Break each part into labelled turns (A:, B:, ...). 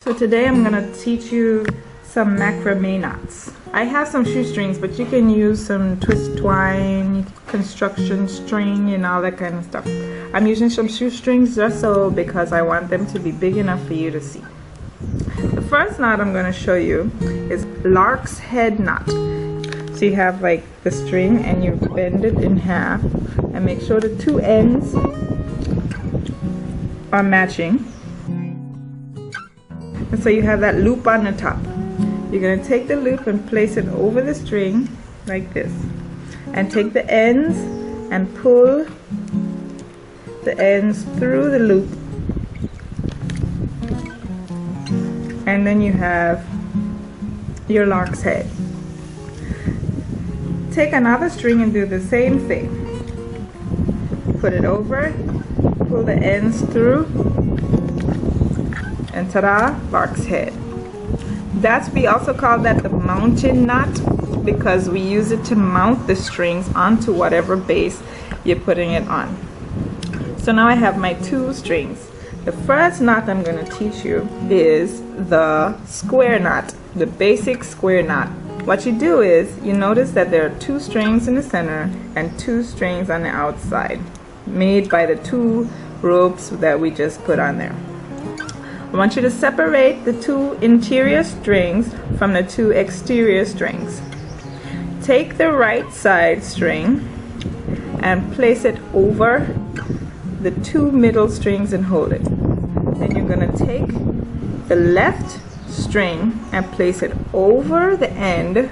A: So today I'm going to teach you some macrame knots. I have some shoestrings, but you can use some twist twine, construction string, and all that kind of stuff. I'm using some shoestrings just so because I want them to be big enough for you to see. The first knot I'm going to show you is Lark's head knot. So you have like the string and you bend it in half and make sure the two ends are matching. And so you have that loop on the top. You're going to take the loop and place it over the string like this. And take the ends and pull the ends through the loop. And then you have your lark's head. Take another string and do the same thing. Put it over, pull the ends through, and ta-da, lark's head. We also call that the mountain knot because we use it to mount the strings onto whatever base you're putting it on. So now I have my two strings. The first knot I'm going to teach you is the square knot, the basic square knot. What you do is, you notice that there are two strings in the center and two strings on the outside, made by the two ropes that we just put on there. I want you to separate the two interior strings from the two exterior strings. Take the right side string and place it over the two middle strings and hold it. Then you're going to take the left string and place it over the end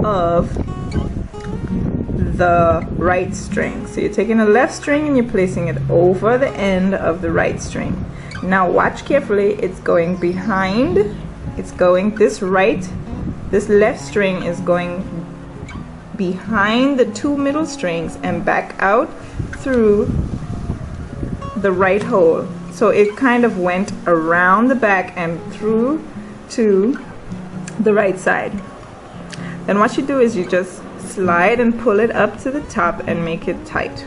A: of the right string. So you're taking the left string and you're placing it over the end of the right string. Now watch carefully, it's going behind, this left string is going behind the two middle strings and back out through the right hole. So it kind of went around the back and through to the right side. Then what you do is you just slide and pull it up to the top and make it tight.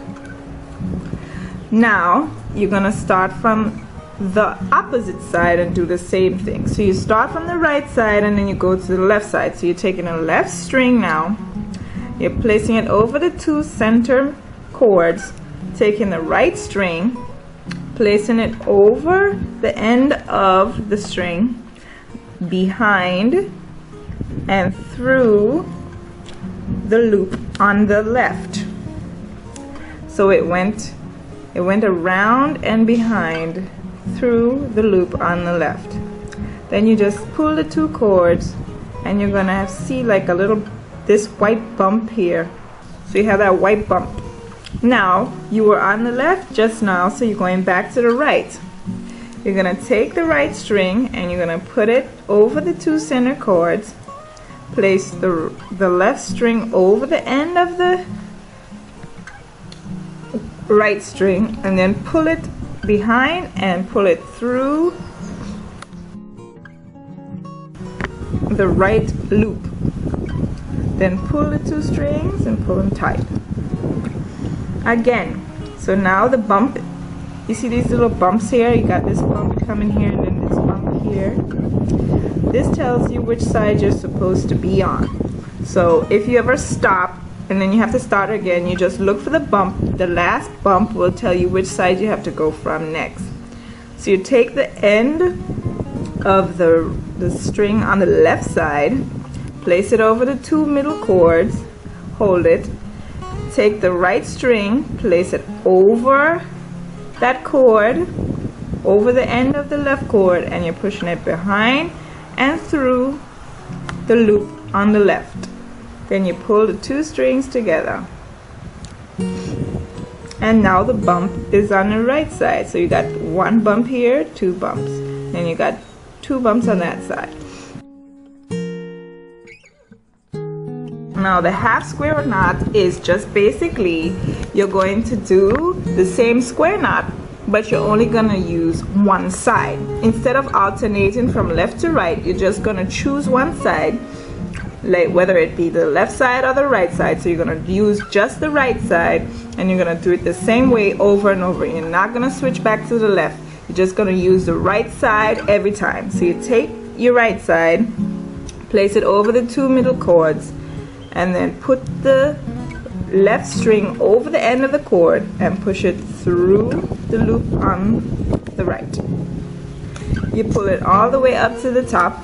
A: Now you're gonna start from the opposite side and do the same thing. So you start from the right side and then you go to the left side. So you're taking a left string now, you're placing it over the two center cords, taking the right string, placing it over the end of the string, behind and through the loop on the left. So it went around and behind through the loop on the left. Then you just pull the two cords and you're gonna see like this white bump here. So you have that white bump. Now you were on the left just now, so you're going back to the right. You're gonna take the right string and you're gonna put it over the two center cords, place the left string over the end of the right string, and then pull it behind and pull it through the right loop. Then pull the two strings and pull them tight. Again, so now the bump, you see these little bumps here? You got this bump coming here and then this bump here. This tells you which side you're supposed to be on. So if you ever stop and then you have to start again, you just look for the bump. The last bump will tell you which side you have to go from next. So you take the end of the string on the left side, place it over the two middle cords, hold it, take the right string, place it over that cord, over the end of the left cord, and you're pushing it behind and through the loop on the left. Then you pull the two strings together. And now the bump is on the right side. So you got one bump here, two bumps. Then you got two bumps on that side. Now the half square knot is just basically you're going to do the same square knot, but you're only going to use one side. Instead of alternating from left to right, you're just going to choose one side, like whether it be the left side or the right side. So you're going to use just the right side and you're going to do it the same way over and over. You're not going to switch back to the left. You're just going to use the right side every time. So you take your right side, place it over the 2 middle cords, and then put the left string over the end of the cord and push it through the loop on the right. You pull it all the way up to the top.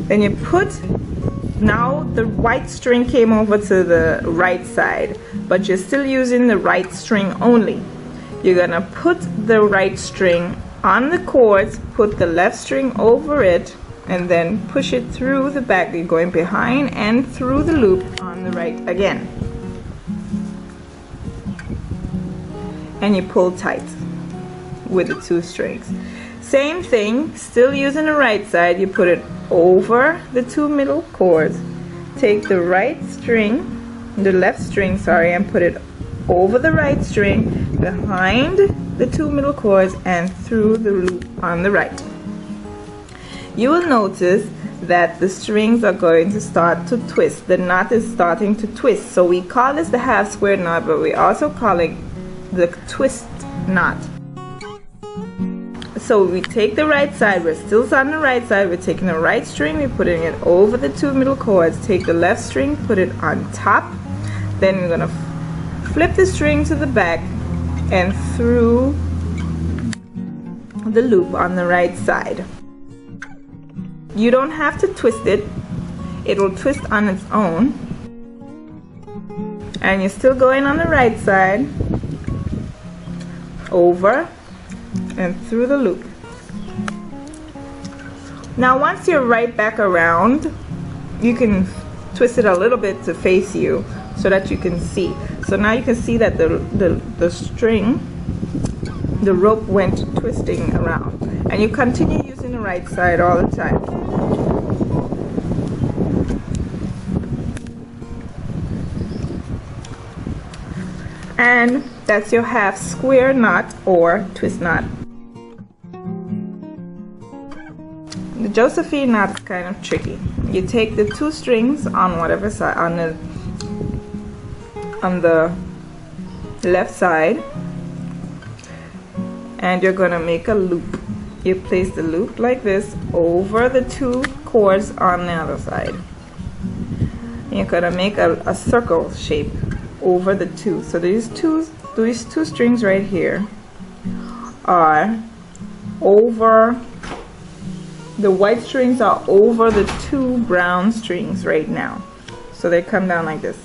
A: Then you put, now the white string came over to the right side, but you're still using the right string only. You're gonna put the right string on the cords, put the left string over it, and then push it through the back. You're going behind and through the loop on the right again. And you pull tight with the 2 strings. Same thing, still using the right side. You put it over the 2 middle cords, take the right string, the left string, sorry, and put it over the right string, behind the 2 middle cords, and through the loop on the right. You will notice that the strings are going to start to twist. The knot is starting to twist. So we call this the half square knot, but we also call it the twist knot. So we take the right side, we're still on the right side, we're taking the right string, we're putting it over the 2 middle cords, take the left string, put it on top, then we're gonna flip the string to the back and through the loop on the right side. You don't have to twist it, it will twist on its own. And you're still going on the right side, over and through the loop. Now once you're right back around, you can twist it a little bit to face you so that you can see. So now you can see that the string, the rope went twisting around. And you continue using the right side all the time. And that's your half square knot or twist knot. The Josephine knot is kind of tricky. You take the 2 strings on whatever side, on the left side, and you're going to make a loop. You place the loop like this over the 2 cords on the other side. And you're going to make a circle shape over the 2. So these two strings right here are over, the white strings are over the 2 brown strings right now. So they come down like this.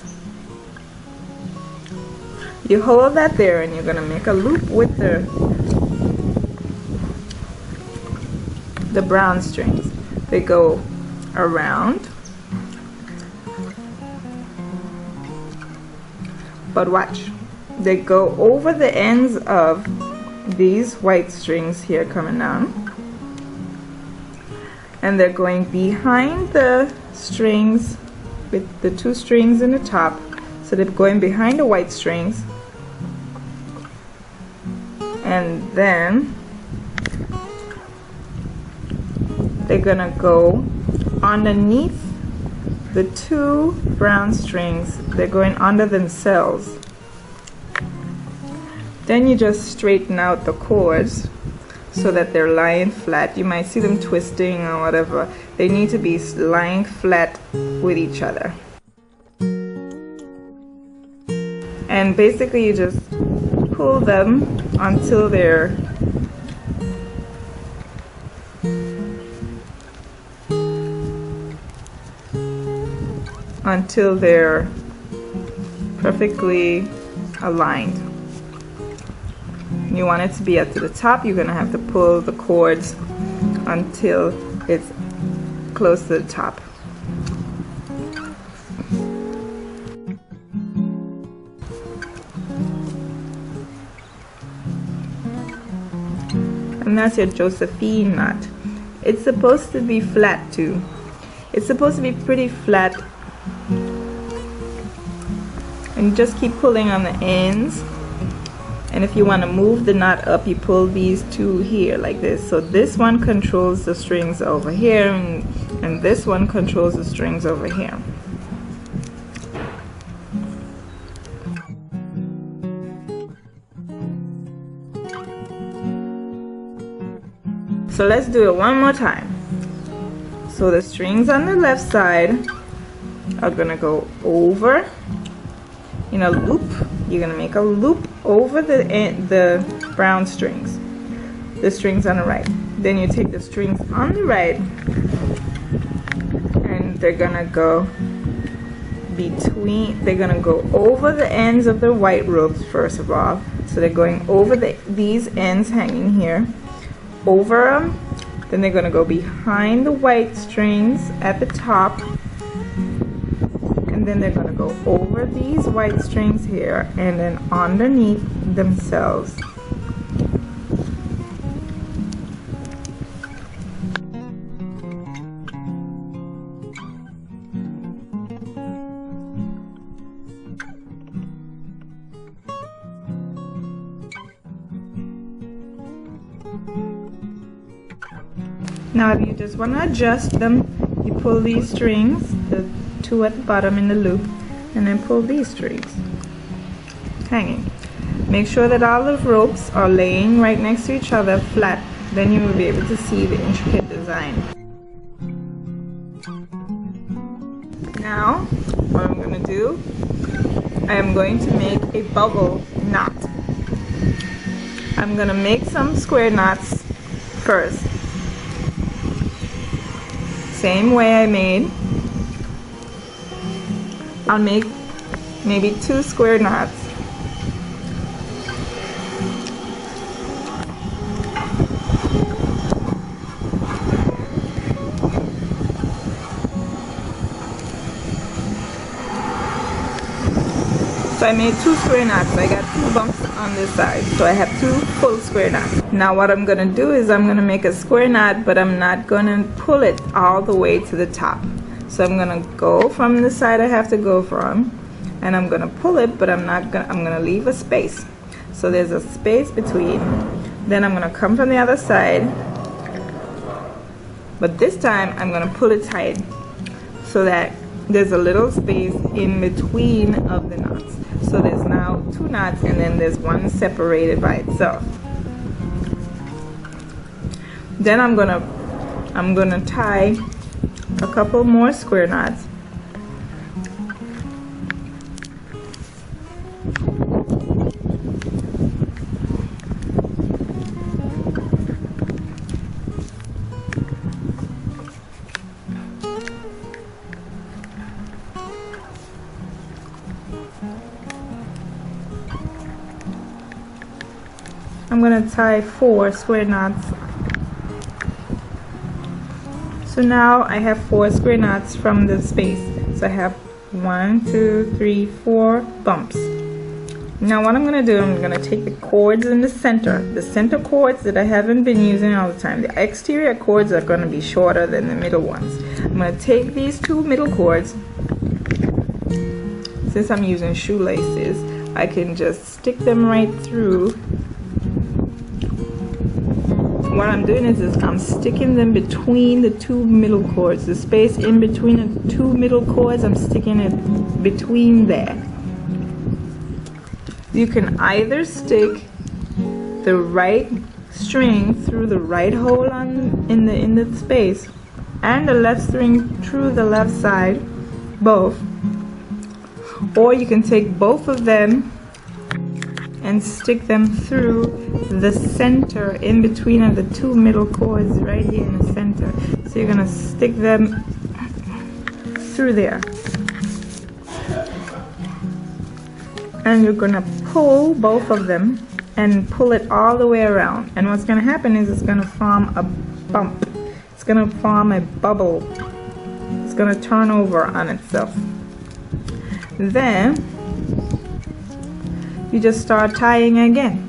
A: You hold that there and you're going to make a loop with the brown strings. They go around. But watch, they go over the ends of these white strings here coming down, and they're going behind the strings with the 2 strings in the top. So they're going behind the white strings, and then they're gonna go underneath the 2 brown strings. They're going under themselves. Then you just straighten out the cords so that they're lying flat. You might see them twisting or whatever. They need to be lying flat with each other. And basically you just pull them until they're perfectly aligned. You want it to be up to the top. You're gonna have to pull the cords until it's close to the top. And that's your Josephine knot. It's supposed to be flat too. It's supposed to be pretty flat. And you just keep pulling on the ends. And if you want to move the knot up, you pull these 2 here like this. So this one controls the strings over here, and this one controls the strings over here. So let's do it one more time. So the strings on the left side are gonna go over in a loop. You're gonna make a loop over the brown strings, the strings on the right. Then you take the strings on the right and they're gonna go over the ends of the white ropes first of all. So they're going over these ends hanging here, over them. Then they're gonna go behind the white strings at the top, and then they're gonna go over these white strings here and then underneath themselves. Now if you just want to adjust them, you pull these strings, the two at the bottom in the loop, and then pull these strings hanging. Make sure that all the ropes are laying right next to each other flat, then you will be able to see the intricate design. Now what I'm going to do, I am going to make a bubble knot. I'm going to make some square knots first. Same way I made. I'll make maybe 2 square knots. So I made 2 square knots. I got 2 bumps on this side, so I have 2 full square knots. Now what I'm gonna do is I'm gonna make a square knot, but I'm not gonna pull it all the way to the top. So I'm gonna go from the side I have to go from, and I'm gonna pull it, but I'm gonna leave a space. So there's a space between. Then I'm gonna come from the other side, but this time I'm gonna pull it tight so that there's a little space in between of the knots. So there's now 2 knots, and then there's one separated by itself. Then I'm gonna tie a couple more square knots. I'm going to tie 4 square knots. So now I have 4 square knots from the space. So I have 1, 2, 3, 4 bumps. Now what I'm going to do, I'm going to take the cords in the center cords that I haven't been using all the time. The exterior cords are going to be shorter than the middle ones. I'm going to take these 2 middle cords. Since I'm using shoelaces, I can just stick them right through. What I'm doing is I'm sticking them between the 2 middle cords. The space in between the 2 middle cords, I'm sticking it between there. You can either stick the right string through the right hole in the space and the left string through the left side, both. Or you can take both of them and stick them through the center in between of the 2 middle cords right here in the center. So you're gonna stick them through there, and you're gonna pull both of them and pull it all the way around. And what's gonna happen is it's gonna form a bump. It's gonna form a bubble. It's gonna turn over on itself. Then you just start tying again.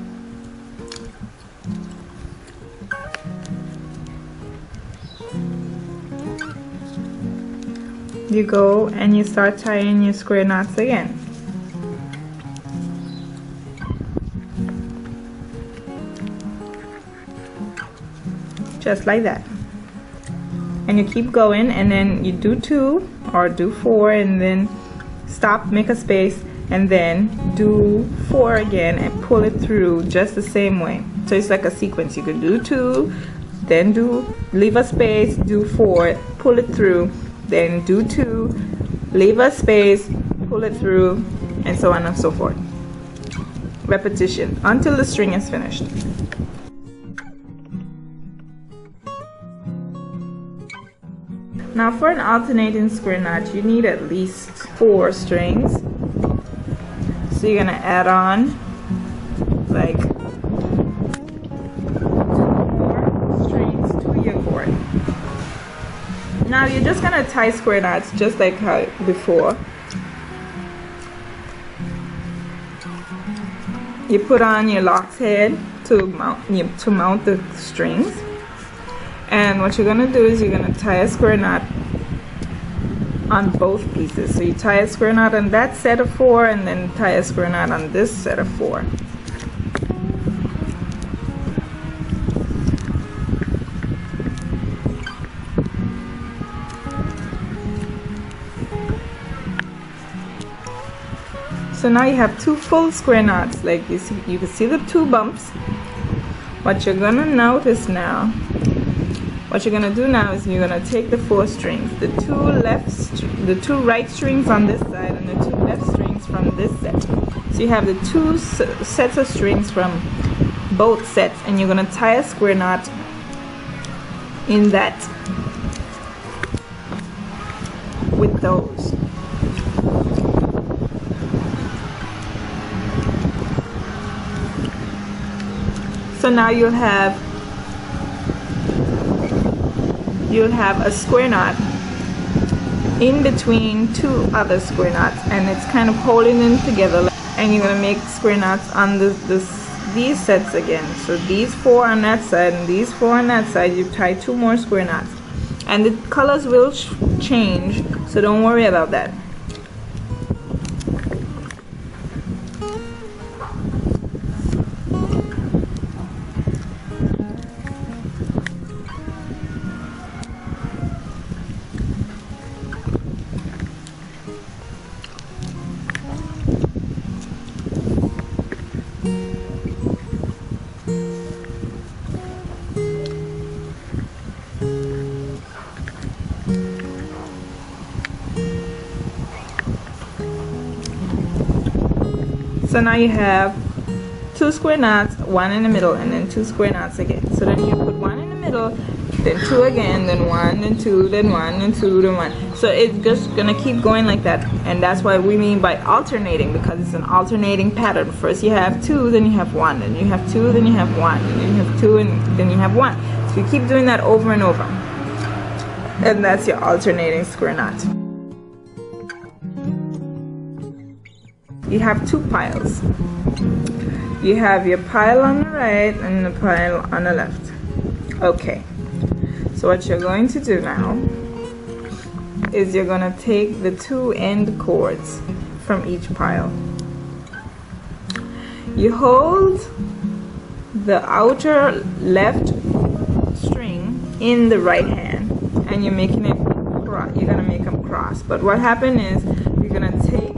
A: You go and you start tying your square knots again. Just like that. And you keep going, and then you do 2 or do 4, and then stop, make a space, and then do 4 again and pull it through just the same way. So it's like a sequence. You could do 2, then leave a space, do 4, pull it through, then do 2, leave a space, pull it through, and so on and so forth. Repetition until the string is finished. Now for an alternating square knot, you need at least 4 strings. So you're gonna add on like 2 more strings to your cord. Now you're just gonna tie square knots just like how before. You put on your Lark's head to mount the strings. And what you're going to do is you're going to tie a square knot on both pieces. So you tie a square knot on that set of 4 and then tie a square knot on this set of 4. So now you have 2 full square knots. Like you can see the 2 bumps. What you're going to notice now, what you're gonna do now is you're gonna take the 4 strings, the 2 right strings on this side and the 2 left strings from this set. So you have the 2 sets of strings from both sets, and you're gonna tie a square knot in that with those. So now you'll have a square knot in between 2 other square knots, and it's kind of holding them together, and you're going to make square knots on these sets again. So these 4 on that side and these 4 on that side, you tie 2 more square knots, and the colors will change, so don't worry about that. So now you have 2 square knots, 1 in the middle, and then 2 square knots again. So then you put 1 in the middle, then 2 again, then 1, then 2, then 1, then 2, then 1. So it's just gonna keep going like that, and that's what we mean by alternating, because it's an alternating pattern. First you have 2, then you have 1, then you have 2, then you have 1, and then you have 2, and then you have 1. So you keep doing that over and over, and that's your alternating square knot. You have 2 piles. You have your pile on the right and the pile on the left. Okay, so what you're going to do now is you're going to take the 2 end cords from each pile. You hold the outer left string in the right hand, and you're making it cross. You're going to make them cross. But what happened is you're going to take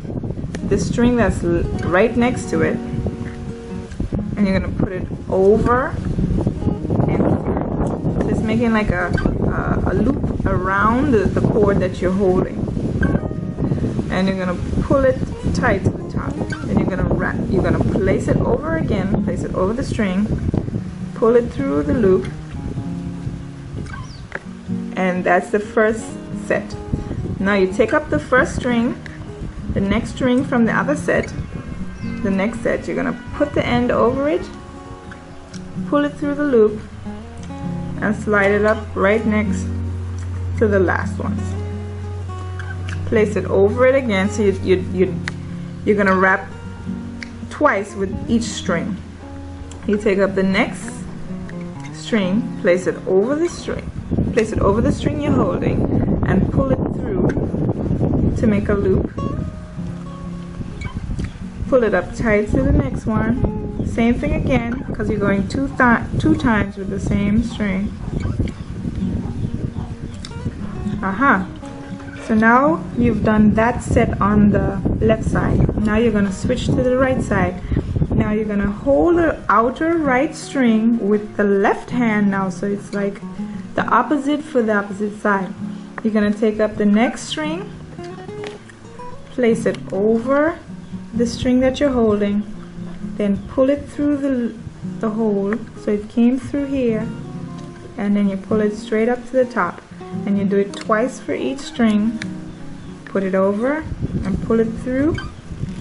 A: the string that's right next to it, and you're going to put it over and through. So it's making like a loop around the cord that you're holding, and you're going to pull it tight to the top. Then you're going to place it over again, place it over the string, pull it through the loop, and that's the first set. Now you take up the first string, the next string from the other set, the next set, you're going to put the end over it, pull it through the loop, and slide it up right next to the last ones. Place it over it again, so you're going to wrap twice with each string. You take up the next string, place it over the string you're holding, and pull it through to make a loop. Pull it up tight to the next one. Same thing again, because you're going two times with the same string. Aha! So now you've done that set on the left side. Now you're going to switch to the right side. Now now you're gonna hold the outer right string with the left hand now, so it's like the opposite for the opposite side. You're gonna take up the next string, place it over the string that you're holding, then pull it through the hole so it came through here, and then you pull it straight up to the top, and you do it twice for each string. Put it over and pull it through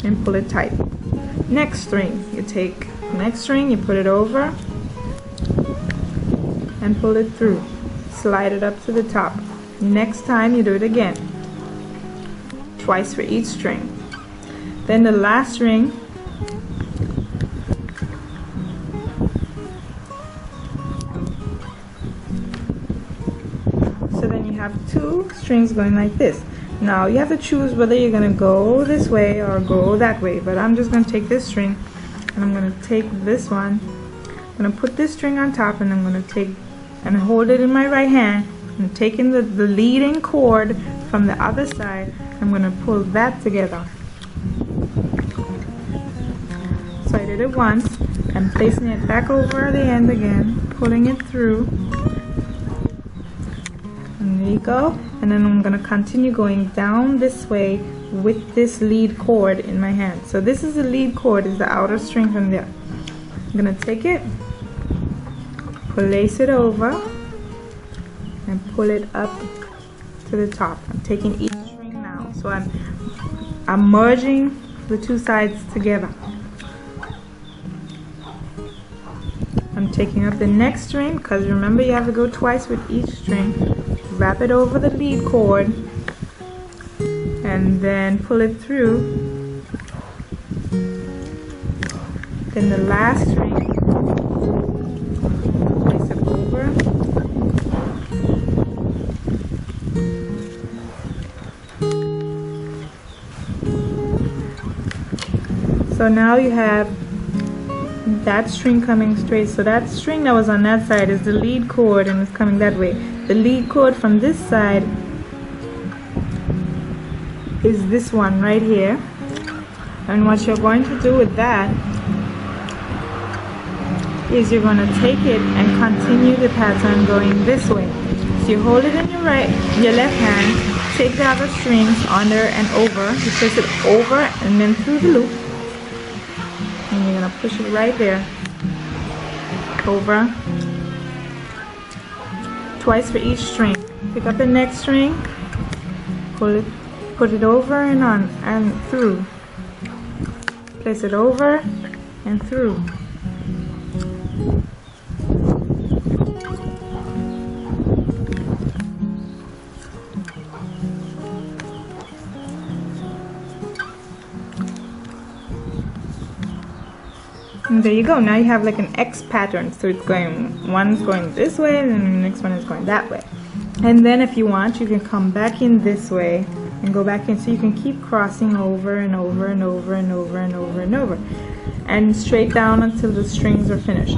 A: and pull it tight. Next string, you take next string, you put it over and pull it through, slide it up to the top. Next time you do it again, twice for each string. Then the last string, so then you have two strings going like this. Now you have to choose whether you're going to go this way or go that way, but I'm just going to take this string and I'm going to take this one. I'm going to put this string on top, and I'm going to take and hold it in my right hand, and taking the leading cord from the other side, I'm going to pull that together. So I did it once, and placing it back over the end again, pulling it through, and there you go. And then I'm going to continue going down this way with this lead cord in my hand. So this is the lead cord, is the outer string from there. I'm going to take it, place it over, and pull it up to the top. I'm taking each string now, so I'm merging the two sides together. I'm taking up the next string, because remember you have to go twice with each string. Wrap it over the lead cord and then pull it through. Then the last string, place it over, so now you have that string coming straight. So that string that was on that side is the lead cord and it's coming that way. The lead cord from this side is this one right here. And what you're going to do with that is you're going to take it and continue the pattern going this way. So you hold it in your left hand, take the other strings under and over, you place it over and then through the loop, and you're going to push it right there, over, twice for each string. Pick up the next string, pull it, put it over and on and through, place it over and through. And there you go. Now you have like an X pattern. So it's going, one's going this way and then the next one is going that way. And then if you want, you can come back in this way and go back in, so you can keep crossing over and over and over and over and over and over and straight down until the strings are finished.